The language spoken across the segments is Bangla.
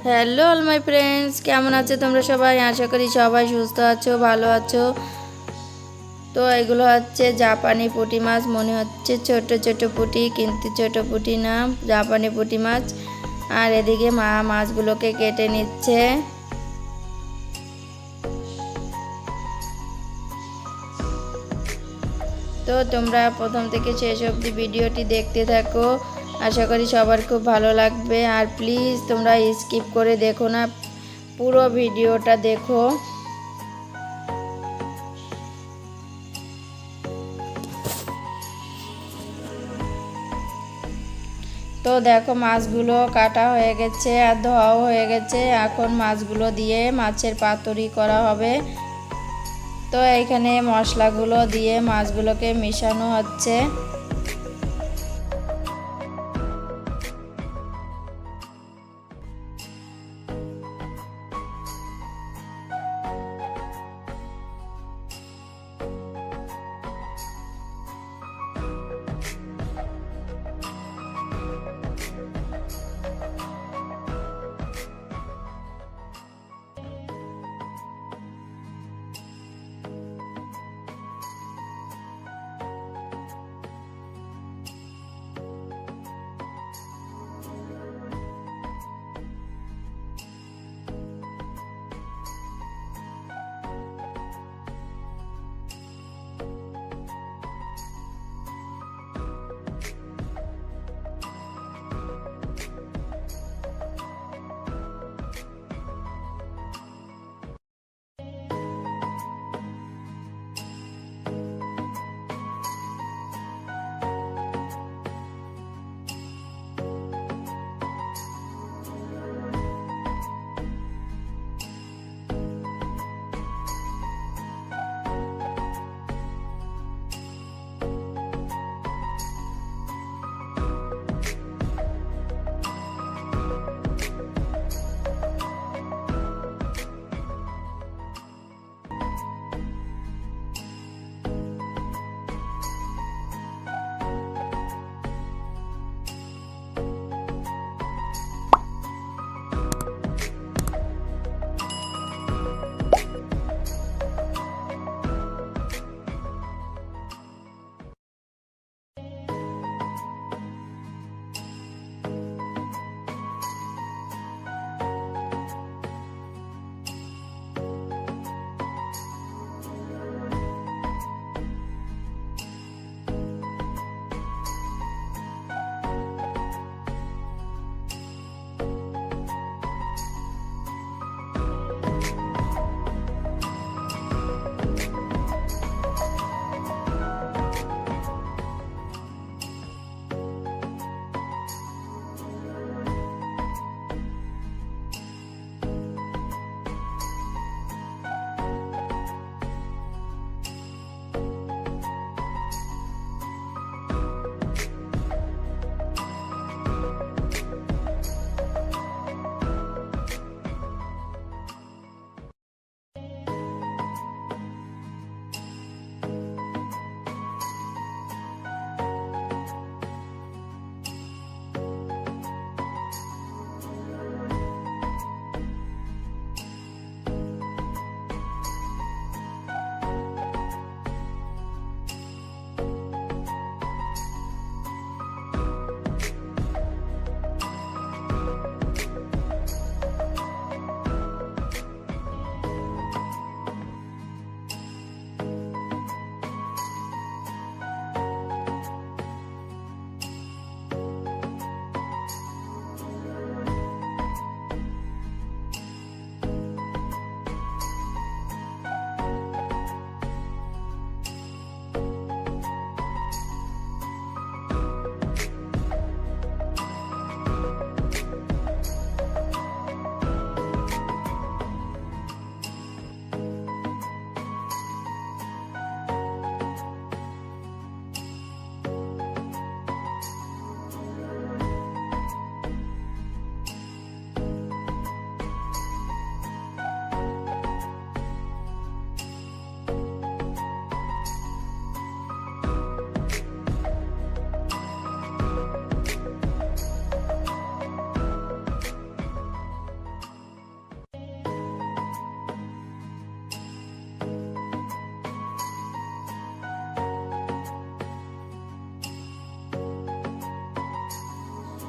হ্যালো অল মাই ফ্রেন্ডস, কেমন আছো তোমরা সবাই? আশা করি সবাই সুস্থ আছো, ভালো আছো। তো এগুলো হচ্ছে জাপানি পুঁটি মাছ। মনে হচ্ছে ছোট ছোট পুঁটি, কিন্তু ছোট পুঁটি না, জাপানি পুঁটি মাছ। আর এদিকে মা মাছগুলোকে কেটে নিচ্ছে। তো তোমরা প্রথম থেকে শেষ অবধি ভিডিওটি দেখতে থাকো, আশা করি সবার খুব ভালো লাগবে। আর প্লিজ তোমরা স্কিপ করে দেখো না, পুরো ভিডিওটা দেখো। তো দেখো মাছগুলো কাটা হয়ে গেছে আর ধোয়াও হয়ে গেছে। এখন মাছগুলো দিয়ে মাছের পাতুরি করা হবে। তো এইখানে মশলাগুলো দিয়ে মাছগুলোকে মেশানো হচ্ছে।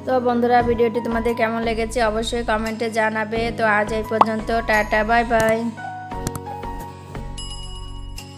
তো বন্ধুরা, ভিডিওটি তোমাদের কেমন লেগেছে অবশ্যই কমেন্টে জানাবে। তো আজ এই পর্যন্ত, টাটা, বাই বাই।